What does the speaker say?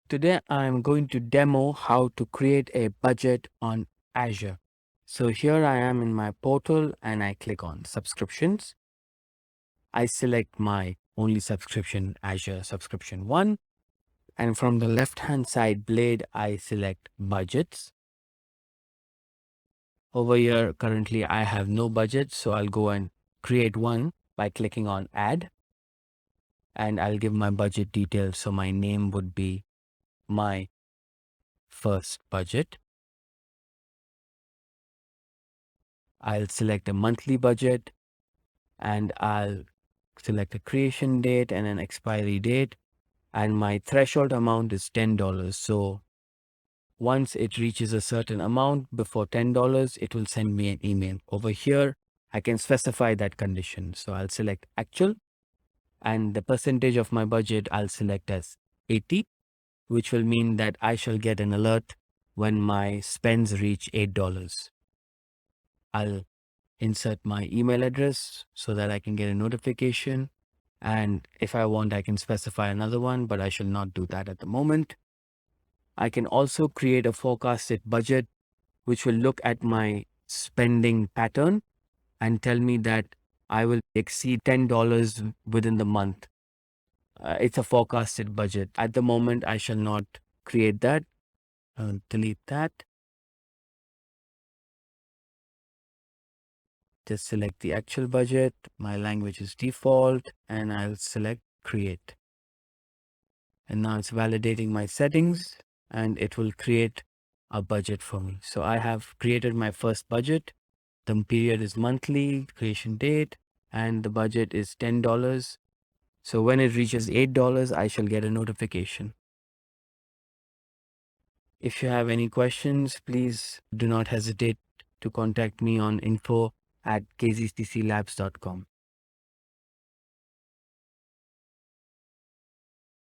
Today I'm going to demo how to create a budget on Azure. So here I am in my portal and I click on subscriptions. I select my only subscription, Azure subscription 1. And from the left hand side blade, I select budgets. Over here, currently I have no budget. So I'll go and create one by clicking on add. And I'll give my budget details. So my name would be my first budget. I'll select a monthly budget and I'll select a creation date and an expiry date. And my threshold amount is $10. So once it reaches a certain amount before $10, it will send me an email. Over here, I can specify that condition. So I'll select actual and the percentage of my budget I'll select as 80, which will mean that I shall get an alert when my spends reach $8. I'll insert my email address so that I can get a notification. And if I want, I can specify another one, but I shall not do that at the moment. I can also create a forecasted budget, which will look at my spending pattern and tell me that I will exceed $10 within the month. It's a forecasted budget. At the moment, I shall not create that. I'll delete that. Just select the actual budget. My language is default and I'll select create. And now it's validating my settings and it will create a budget for me. So I have created my first budget. The period is monthly, creation date, and the budget is $10. So when it reaches $8, I shall get a notification. If you have any questions, please do not hesitate to contact me on info@kzcclabs.com.